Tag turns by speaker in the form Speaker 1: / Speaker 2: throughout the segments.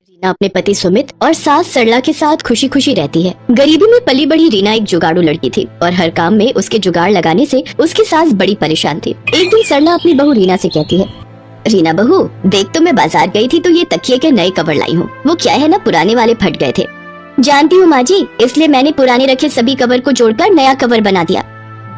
Speaker 1: रीना अपने पति सुमित और सास सरला के साथ खुशी खुशी रहती है। गरीबी में पली बड़ी रीना एक जुगाड़ू लड़की थी और हर काम में उसके जुगाड़ लगाने से उसकी सास बड़ी परेशान थी। एक दिन सरला अपनी बहू रीना से कहती है, रीना बहू देख तो मैं बाजार गई थी तो ये तकिए के नए कवर लाई हूँ। वो क्या है ना, पुराने वाले फट गए थे। जानती हूँ माँ जी, इसलिए मैंने पुराने रखे सभी कवर को जोड़कर नया कवर बना दिया।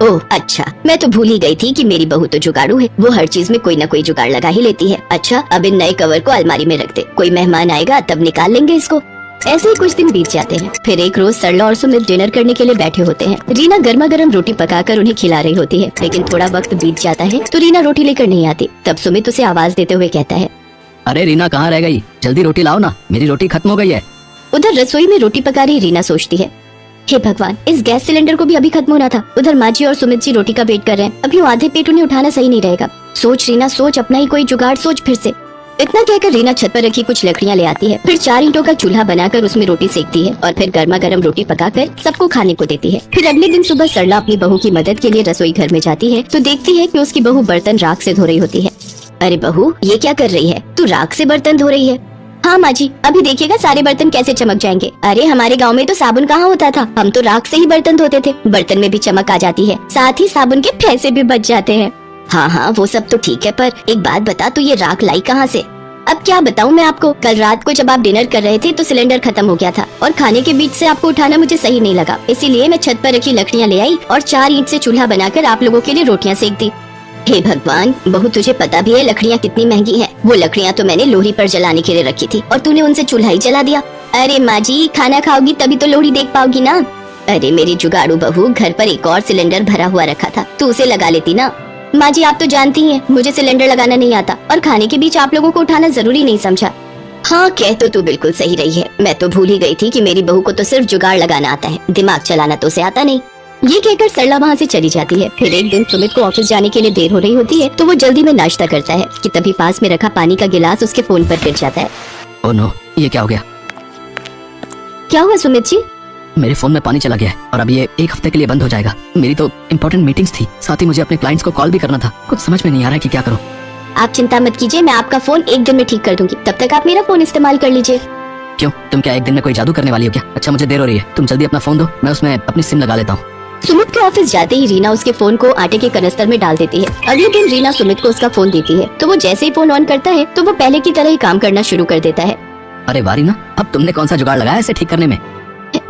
Speaker 1: ओह अच्छा, मैं तो भूल ही गई थी कि मेरी बहू तो जुगाड़ू है, वो हर चीज में कोई न कोई जुगाड़ लगा ही लेती है। अच्छा, अब इन नए कवर को अलमारी में रख दे, कोई मेहमान आएगा तब निकाल लेंगे इसको। ऐसे ही कुछ दिन बीत जाते हैं। फिर एक रोज सरला और सुमित डिनर करने के लिए बैठे होते हैं। रीना गर्मा गर्म रोटी पकाकर उन्हें खिला रही होती है, लेकिन थोड़ा वक्त बीत जाता है तो रीना रोटी लेकर नहीं आती। तब सुमित उसे आवाज देते हुए कहता है,
Speaker 2: अरे रीना कहाँ रह गई, जल्दी रोटी लाओ ना, मेरी रोटी खत्म हो गई है।
Speaker 1: उधर रसोई में रोटी पका रही रीना सोचती है, हे भगवान, इस गैस सिलेंडर को भी अभी खत्म होना था। उधर माँ जी और सुमित जी रोटी का वेट कर रहे हैं, अभी आधे पेट उन्हें उठाना सही नहीं रहेगा। सोच रीना सोच, अपना ही कोई जुगाड़ सोच फिर से। इतना कहकर रीना छत पर रखी कुछ लकड़ियाँ ले आती है, फिर 4 ईंटों का चूल्हा बनाकर उसमें रोटी सेकती है और फिर गर्मा गर्म रोटी पकाकर सबको खाने को देती है। फिर अगले दिन सुबह सरला अपनी बहू की मदद के लिए रसोई घर में जाती है तो देखती है कि उसकी बहू बर्तन राख से धो रही होती है। अरे बहू, ये क्या कर रही है, तू राख से बर्तन धो रही है? हाँ माँ जी, अभी देखिएगा सारे बर्तन कैसे चमक जाएंगे। अरे हमारे गांव में तो साबुन कहाँ होता था, हम तो राख से ही बर्तन धोते थे। बर्तन में भी चमक आ जाती है, साथ ही साबुन के पैसे भी बच जाते हैं। हाँ हाँ, वो सब तो ठीक है, पर एक बात बता, तू ये राख लाई कहाँ से? अब क्या बताऊँ मैं आपको, कल रात को जब आप डिनर कर रहे थे तो सिलेंडर खत्म हो गया था और खाने के बीच से आपको उठाना मुझे सही नहीं लगा, इसीलिए मैं छत पर रखी लकड़ियाँ ले आई और 4 ईंट से चूल्हा बनाकर आप लोगों के लिए रोटियाँ सेक दी। हे भगवान बहू, तुझे पता भी है लकड़ियाँ कितनी महंगी हैं? वो लकड़ियाँ तो मैंने लोहड़ी पर जलाने के लिए रखी थी और तूने उनसे चूल्हा ही जला दिया। अरे माँ जी, खाना खाओगी तभी तो लोहड़ी देख पाओगी ना। अरे मेरी जुगाड़ू बहू, घर पर एक और सिलेंडर भरा हुआ रखा था, तू उसे लगा लेती ना। माँ जी आप तो जानती हैं मुझे सिलेंडर लगाना नहीं आता और खाने के बीच आप लोगों को उठाना जरूरी नहीं समझा। हाँ कह तो तू बिल्कुल सही रही है, मैं तो भूल ही गई थी कि मेरी बहू को तो सिर्फ जुगाड़ लगाना आता है, दिमाग चलाना तो उसे आता नहीं। ये कहकर सरला वहाँ से चली जाती है। फिर एक दिन सुमित को ऑफिस जाने के लिए देर हो रही होती है तो वो जल्दी में नाश्ता करता है कि तभी पास में रखा पानी का गिलास उसके फोन पर गिर जाता है।
Speaker 2: ओह नो, ये क्या हो गया?
Speaker 1: क्या हुआ सुमित जी?
Speaker 2: मेरे फोन में पानी चला गया है और अब ये 1 हफ्ते के लिए बंद हो जाएगा। मेरी तो इम्पोर्टेंट मीटिंग्स थी, साथ ही मुझे अपने क्लाइंट्स को कॉल भी करना था। कुछ समझ में नहीं आ रहा है कि क्या करूँ।
Speaker 1: आप चिंता मत कीजिए, मैं आपका फोन 1 दिन में ठीक कर दूंगी, तब तक आप मेरा फोन इस्तेमाल कर लीजिए।
Speaker 2: क्यों, तुम क्या 1 दिन में कोई जादू करने वाली हो क्या? अच्छा मुझे देर हो रही है, तुम जल्दी अपना फोन दो, मैं उसमें अपनी सिम लगा लेता हूँ।
Speaker 1: सुमित के ऑफिस जाते ही रीना उसके फोन को आटे के कनस्तर में डाल देती है। अगले दिन रीना सुमित को उसका फोन देती है तो वो जैसे ही फोन ऑन करता है तो वो पहले की तरह ही काम करना शुरू कर देता है।
Speaker 2: अरे वाह रीना, अब तुमने कौन सा जुगाड़ लगाया इसे ठीक करने में?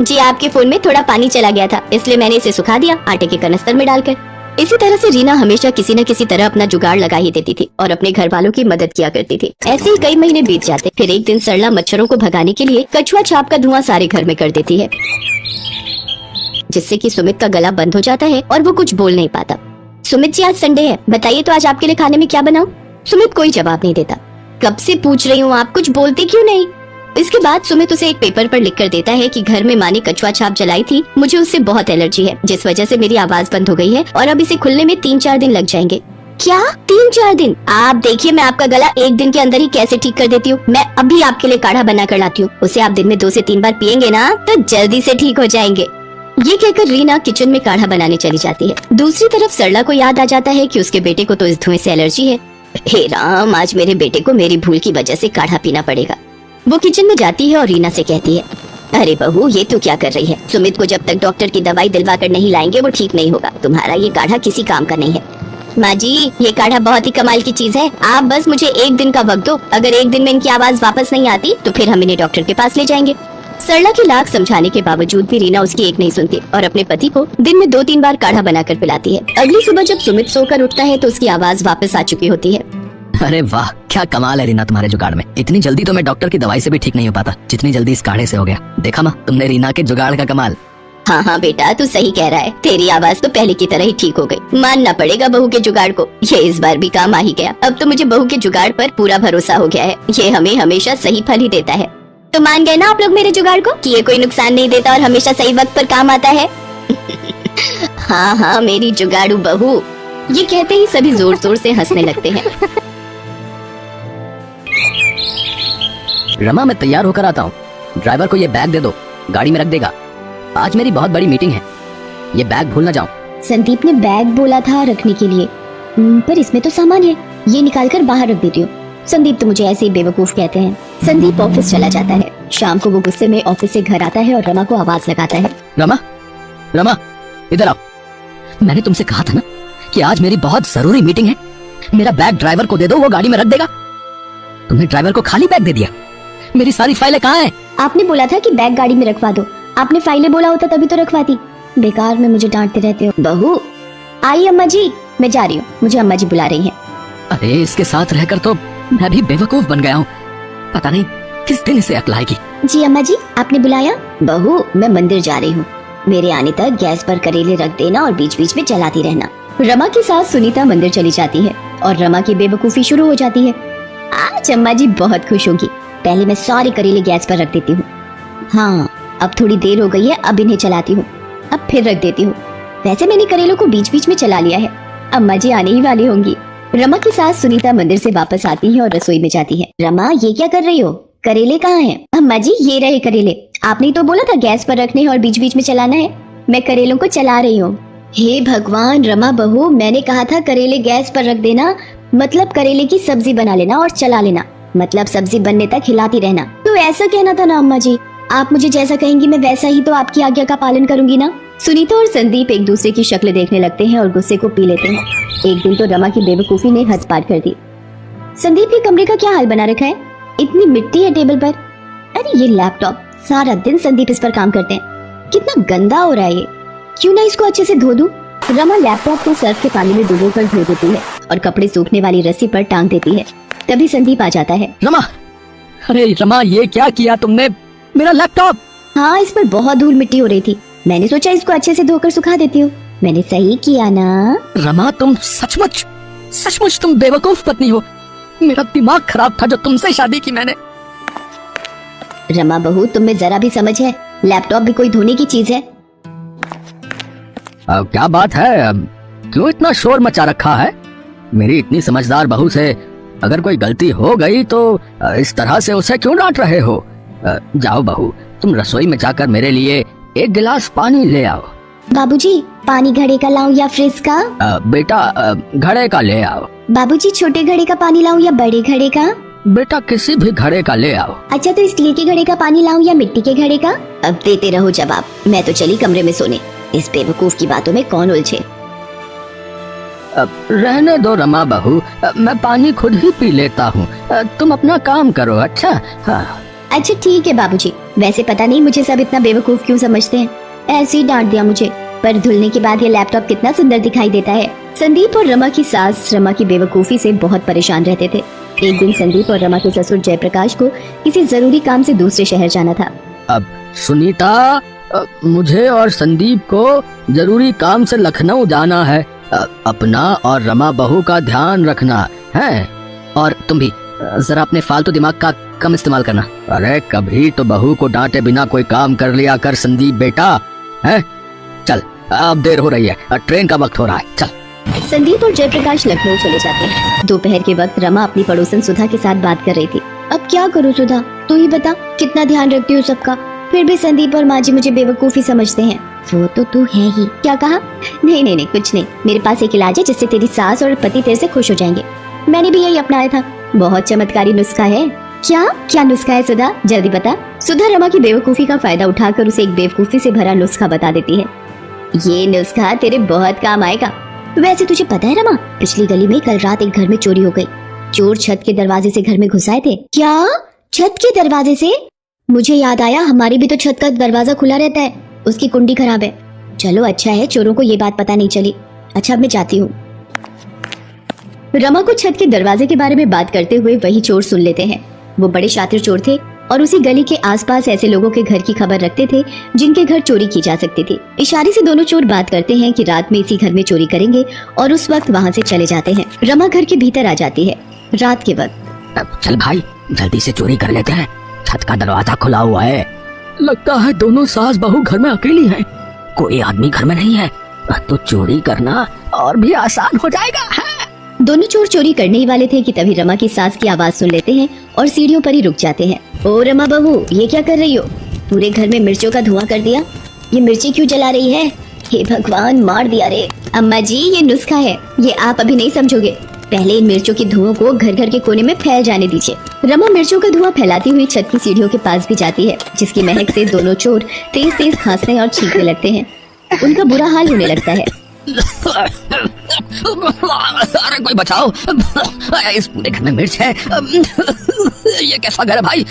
Speaker 1: जी आपके फोन में थोड़ा पानी चला गया था, इसलिए मैंने इसे सुखा दिया आटे के कनस्तर में डालकर। इसी तरह से रीना हमेशा किसी न किसी तरह अपना जुगाड़ लगा ही देती थी और अपने घर वालों की मदद किया करती थी। ऐसे ही कई महीने बीत जाते। फिर एक दिन सरला मच्छरों को भगाने के लिए कछुआ छाप का धुआं सारे घर में कर देती है, जिससे कि सुमित का गला बंद हो जाता है और वो कुछ बोल नहीं पाता। सुमित जी आज संडे है, बताइए तो आज आपके लिए खाने में क्या बनाऊं? सुमित कोई जवाब नहीं देता। कब से पूछ रही हूँ, आप कुछ बोलते क्यों नहीं? इसके बाद सुमित उसे एक पेपर पर लिख कर देता है कि घर में माँ ने कछुआ छाप जलाई थी, मुझे उससे बहुत एलर्जी है, जिस वजह से मेरी आवाज बंद हो गई है और अब इसे खुलने में 3-4 दिन लग जाएंगे। क्या 3-4 दिन? आप देखिए मैं आपका गला 1 दिन के अंदर ही कैसे ठीक कर देती हूँ। मैं अभी आपके लिए काढ़ा बना कर लाती हूँ, उसे आप दिन में 2 से 3 बार पियेंगे ना तो जल्दी से ठीक हो जाएंगे। ये कहकर रीना किचन में काढ़ा बनाने चली जाती है। दूसरी तरफ सरला को याद आ जाता है कि उसके बेटे को तो इस धुएं से एलर्जी है। हे राम, आज मेरे बेटे को मेरी भूल की वजह से काढ़ा पीना पड़ेगा। वो किचन में जाती है और रीना से कहती है, अरे बहू ये तू क्या कर रही है? सुमित को जब तक डॉक्टर की दवाई दिलवा कर नहीं लाएंगे वो ठीक नहीं होगा। तुम्हारा ये काढ़ा किसी काम का नहीं है। माँ जी ये काढ़ा बहुत ही कमाल की चीज है, आप बस मुझे 1 दिन का वक्त दो, अगर 1 दिन में इनकी आवाज वापस नहीं आती तो फिर हम इन्हें डॉक्टर के पास ले जाएंगे। सरला की लाख समझाने के बावजूद भी रीना उसकी एक नहीं सुनती और अपने पति को दिन में 2-3 बार काढ़ा बनाकर पिलाती है। अगली सुबह जब सुमित सोकर उठता है तो उसकी आवाज वापस आ चुकी होती है।
Speaker 2: अरे वाह, क्या कमाल है रीना तुम्हारे जुगाड़ में। इतनी जल्दी तो मैं डॉक्टर की दवाई से भी ठीक नहीं हो पाता जितनी जल्दी इस काढ़े से हो गया। देखा माँ, तुमने रीना के जुगाड़ का कमाल।
Speaker 1: हाँ हाँ बेटा, तू सही कह रहा है, तेरी आवाज तो पहले की तरह ही ठीक हो गई। मानना पड़ेगा बहू के जुगाड़ को, ये इस बार भी काम आ ही गया। अब तो मुझे बहू के जुगाड़ पर पूरा भरोसा हो गया है, ये हमें हमेशा सही फल ही देता है। तो मान गए ना आप लोग मेरे जुगाड़ को कि ये कोई नुकसान नहीं देता और हमेशा सही वक्त पर काम आता है? हाँ हाँ मेरी जुगाड़ू बहू। ये कहते ही सभी जोर जोर से हंसने लगते हैं।
Speaker 2: रमा मैं तैयार होकर आता हूँ, ड्राइवर को ये बैग दे दो, गाड़ी में रख देगा। आज मेरी बहुत बड़ी मीटिंग है, ये बैग भूल ना जाऊँ।
Speaker 1: संदीप ने बैग बोला था रखने के लिए, पर इसमें तो सामान है, ये निकाल कर बाहर रख देती हूँ। संदीप तो मुझे ऐसे ही बेवकूफ कहते हैं। संदीप ऑफिस चला जाता है। शाम को वो गुस्से में ऑफिस से घर आता है और रमा को आवाज लगाता है।
Speaker 2: रमा, रमा, इधर आओ। मैंने तुमसे कहा था ना कि आज मेरी बहुत जरूरी मीटिंग है। मेरा बैग ड्राइवर को दे दो, वो गाड़ी में रख देगा। तुमने ड्राइवर को खाली बैग दे दिया। मेरी सारी फाइलें कहाँ हैं?
Speaker 1: आपने बोला था कि बैग गाड़ी में रखवा दो। आपने फाइलें बोला होता तभी तो रखवाती। बेकार में मुझे डांटते रहते हो। बहू, आई अम्मा जी, मैं जा रही हूँ, मुझे अम्मा जी बुला रही हैं।
Speaker 2: अरे इसके साथ रहकर तो मैं भी बेवकूफ बन गया हूँ। पता नहीं किस दिन इसे अकल आएगी।
Speaker 1: जी अम्मा जी, आपने बुलाया? बहू, मैं मंदिर जा रही हूँ, मेरे आने तक गैस पर करेले रख देना और बीच बीच में चलाती रहना। रमा की सास सुनीता मंदिर चली जाती है और रमा की बेवकूफी शुरू हो जाती है। आज अम्मा जी बहुत खुश होंगी। पहले मैं सारे करेले गैस पर रख देती हूँ। हाँ, अब थोड़ी देर हो गई है, अब इन्हें चलाती हूँ, अब फिर रख देती हूँ। वैसे मैंने करेलों को बीच बीच में चला लिया है। अम्मा जी आने ही वाली होंगी। रमा की सास सुनीता मंदिर से वापस आती है और रसोई में जाती है। रमा, ये क्या कर रही हो? करेले कहाँ हैं? अम्मा जी, ये रहे करेले। आपने ही तो बोला था गैस पर रखने और बीच बीच में चलाना है। मैं करेलों को चला रही हूँ। हे भगवान रमा बहू, मैंने कहा था करेले गैस पर रख देना, मतलब करेले की सब्जी बना लेना और चला लेना, मतलब सब्जी बनने तक हिलाती रहना। तो ऐसा कहना था ना अम्मा जी। आप मुझे जैसा कहेंगी मैं वैसा ही तो आपकी आज्ञा का पालन करूंगी ना। सुनीता और संदीप एक दूसरे की शक्ल देखने लगते हैं और गुस्से को पी लेते हैं। एक दिन तो रमा की बेवकूफी ने हद पार कर दी। संदीप के कमरे का क्या हाल बना रखा है? इतनी मिट्टी है टेबल पर। अरे ये लैपटॉप, सारा दिन संदीप इस पर काम करते हैं। कितना गंदा हो रहा है ये। क्यों ना इसको अच्छे से धो दूं? रमा लैपटॉप को सर्फ के पानी में डुबोकर धो देती है और कपड़े सूखने वाली रस्सी पर टांग देती है। तभी संदीप आ जाता है।
Speaker 2: रमा, अरे रमा, ये क्या किया तुमने? मेरा लैपटॉप।
Speaker 1: हाँ, इस पर बहुत धूल मिट्टी हो रही थी। मैंने सोचा इसको अच्छे से धोकर सुखा देती हूँ। मैंने सही किया ना?
Speaker 2: रमा, तुम सचमुच तुम बेवकूफ पत्नी हो। मेरा दिमाग खराब था जो तुमसे शादी की मैंने।
Speaker 1: रमा बहू, तुम में जरा भी समझ है? लैपटॉप भी कोई धोने की चीज है?
Speaker 2: अब क्या बात है? अब क्यों इतना शोर मचा रखा है? मेरी इतनी समझदार बहू से अगर कोई गलती हो गई तो इस तरह से उसे क्यों डांट रहे हो? जाओ बहू, तुम रसोई में जाकर मेरे लिए एक गिलास पानी ले आओ।
Speaker 1: बाबूजी, पानी घड़े का लाऊं या फ्रिज का?
Speaker 2: बेटा, घड़े का ले आओ।
Speaker 1: बाबूजी, छोटे घड़े का पानी लाऊं या बड़े घड़े का?
Speaker 2: बेटा, किसी भी घड़े का ले आओ।
Speaker 1: अच्छा, तो स्टील के घड़े का पानी लाऊं या मिट्टी के घड़े का? अब देते रहो जवाब। मैं तो चली कमरे में सोने। इस बेवकूफ की बातों में कौन उलझे।
Speaker 2: रहने दो रमा बहू, मैं पानी खुद ही पी लेता हूँ। तुम अपना काम करो। अच्छा? हाँ।
Speaker 1: अच्छा ठीक है बाबूजी। वैसे पता नहीं मुझे सब इतना बेवकूफ क्यों समझते हैं। ऐसे ही डांट दिया मुझे, पर धुलने के बाद ये लैपटॉप कितना सुंदर दिखाई देता है। संदीप और रमा की सास रमा की बेवकूफी से बहुत परेशान रहते थे। एक दिन संदीप और रमा के ससुर जयप्रकाश को किसी जरूरी काम से दूसरे शहर जाना था।
Speaker 2: अब सुनीता, मुझे और संदीप को जरूरी काम से लखनऊ जाना है। अपना और रमा बहू का ध्यान रखना है। और तुम भी जरा अपने फालतू दिमाग का कम इस्तेमाल करना। अरे कभी तो बहू को डांटे बिना कोई काम कर लिया कर संदीप बेटा। है? चल, अब देर हो रही है, ट्रेन का वक्त हो रहा है। चल।
Speaker 1: संदीप और जयप्रकाश लखनऊ चले जाते हैं। दोपहर के वक्त रमा अपनी पड़ोसन सुधा के साथ बात कर रही थी। अब क्या करूँ सुधा, तू ही बता, कितना ध्यान रखती हूँ सबका, फिर भी संदीप और माँ जी मुझे बेवकूफी समझते हैं। वो तो तू है ही। क्या कहा? नहीं नहीं नहीं, कुछ नहीं। मेरे पास एक इलाज है जिससे तेरी सास और पति तेरे से खुश हो जाएंगे। मैंने भी यही अपनाया था। बहुत चमत्कारी नुस्खा है। क्या नुस्खा है सुधा, जल्दी बता। सुधा रमा की बेवकूफी का फायदा उठाकर उसे एक बेवकूफी से भरा नुस्खा बता देती है। ये नुस्खा तेरे बहुत काम आएगा। वैसे तुझे पता है रमा, पिछली गली में कल रात एक घर में चोरी हो गई। चोर छत के दरवाजे से घर में घुस आए थे। क्या? छत के दरवाजे से? मुझे याद आया, हमारी भी तो छत का दरवाजा खुला रहता है, उसकी कुंडी खराब है। चलो अच्छा है चोरों को ये बात पता नहीं चली। अच्छा, अब मैं जाती हूँ। रमा को छत के दरवाजे के बारे में बात करते हुए वही चोर सुन लेते हैं। वो बड़े शातिर चोर थे और उसी गली के आसपास ऐसे लोगों के घर की खबर रखते थे जिनके घर चोरी की जा सकती थी। इशारे से दोनों चोर बात करते हैं कि रात में इसी घर में चोरी करेंगे और उस वक्त वहाँ से चले जाते हैं। रमा घर के भीतर आ जाती है रात के वक्त।
Speaker 2: चल भाई, जल्दी से चोरी कर लेते हैं, छत का दरवाजा खुला हुआ है। लगता है दोनों सास बहू घर में अकेली हैं, कोई आदमी घर में नहीं है, तो चोरी करना और भी आसान हो जाएगा।
Speaker 1: दोनों चोर चोरी करने ही वाले थे कि तभी रमा की सास की आवाज सुन लेते हैं और सीढ़ियों पर ही रुक जाते हैं। ओ रमा बहू, ये क्या कर रही हो? पूरे घर में मिर्चों का धुआं कर दिया। ये मिर्ची क्यों जला रही है? हे भगवान, मार दिया रे। अम्मा जी, ये नुस्खा है, ये आप अभी नहीं समझोगे। पहले इन मिर्चों के धुओं को घर घर के कोने में फैल जाने दीजिए। रमा मिर्चों का धुआं फैलाती हुई छत की सीढ़ियों के पास भी जाती है, जिसकी महक से दोनों चोर तेज तेज खांसने और छींकने लगते हैं। उनका बुरा हाल होने लगता है।
Speaker 2: अरे कोई बचाओ, इस पूरे घर में मिर्च है। ये कैसा घर है भाई?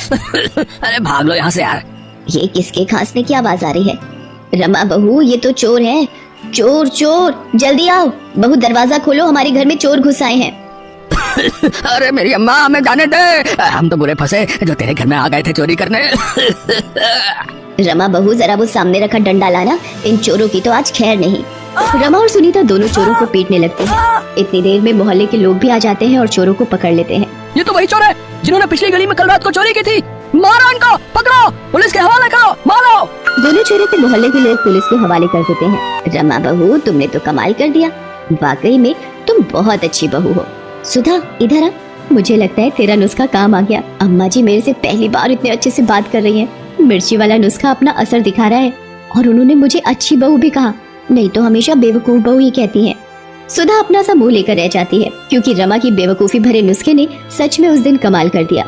Speaker 2: अरे भाग लो यहाँ से यार।
Speaker 1: ये किसके खांसने की आवाज आ रही है? रमा बहू, ये तो चोर हैं। चोर चोर, जल्दी आओ बहू, दरवाजा खोलो, हमारे घर में चोर घुस आए हैं।
Speaker 2: अरे मेरी अम्मा, हमें जाने दे, हम तो बुरे फंसे जो तेरे घर में आ गए थे चोरी करने।
Speaker 1: रमा बहू, जरा वो सामने रखा डंडा लाना, इन चोरों की तो आज खैर नहीं। रमा और सुनीता दोनों चोरों को पीटने लगते हैं। इतनी देर में मोहल्ले के लोग भी आ जाते हैं और चोरों को पकड़ लेते हैं।
Speaker 2: ये तो वही चोर है जिन्होंने पिछली गली में कल रात को चोरी की थी। मारो इनको, पकड़ो, पुलिस के हवाले करो, मारो।
Speaker 1: दोनों चोरों को मोहल्ले के लोग पुलिस के हवाले कर देते हैं। रमा बहू, तुमने तो कमाल कर दिया, वाकई में तुम बहुत अच्छी बहू हो। सुधा, इधर आ, मुझे लगता है तेरा नुस्खा काम आ गया। अम्मा जी मेरे से पहली बार इतने अच्छे से बात कर रही हैं। मिर्ची वाला नुस्खा अपना असर दिखा रहा है और उन्होंने मुझे अच्छी बहू भी कहा, नहीं तो हमेशा बेवकूफ बहू ही कहती हैं। सुधा अपना सा मुंह लेकर रह जाती है, क्योंकि रमा की बेवकूफी भरे नुस्खे ने सच में उस दिन कमाल कर दिया।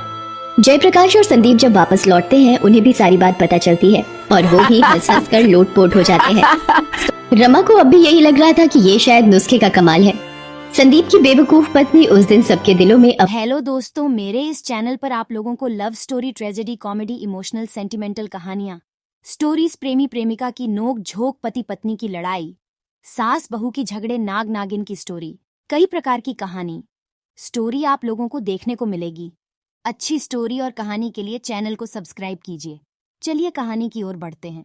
Speaker 1: जयप्रकाश और संदीप जब वापस लौटते हैं, उन्हें भी सारी बात पता चलती है और वो भी हंस हंस कर लोटपोट हो जाते हैं। रमा को अब भी यही लग रहा था कि ये शायद नुस्खे का कमाल है। संदीप की बेवकूफ पत्नी उस दिन सबके दिलों में
Speaker 3: हेलो दोस्तों, मेरे इस चैनल पर आप लोगों को love story, tragedy, comedy, emotional, sentimental कहानियाँ, स्टोरीज, प्रेमी प्रेमिका की नोक झोंक, पति पत्नी की लड़ाई, सास बहू की झगड़े, नाग नागिन की स्टोरी, कई प्रकार की कहानी स्टोरी आप लोगों को देखने को मिलेगी। अच्छी स्टोरी और कहानी के लिए चैनल को सब्सक्राइब कीजिए। चलिए कहानी की ओर बढ़ते हैं।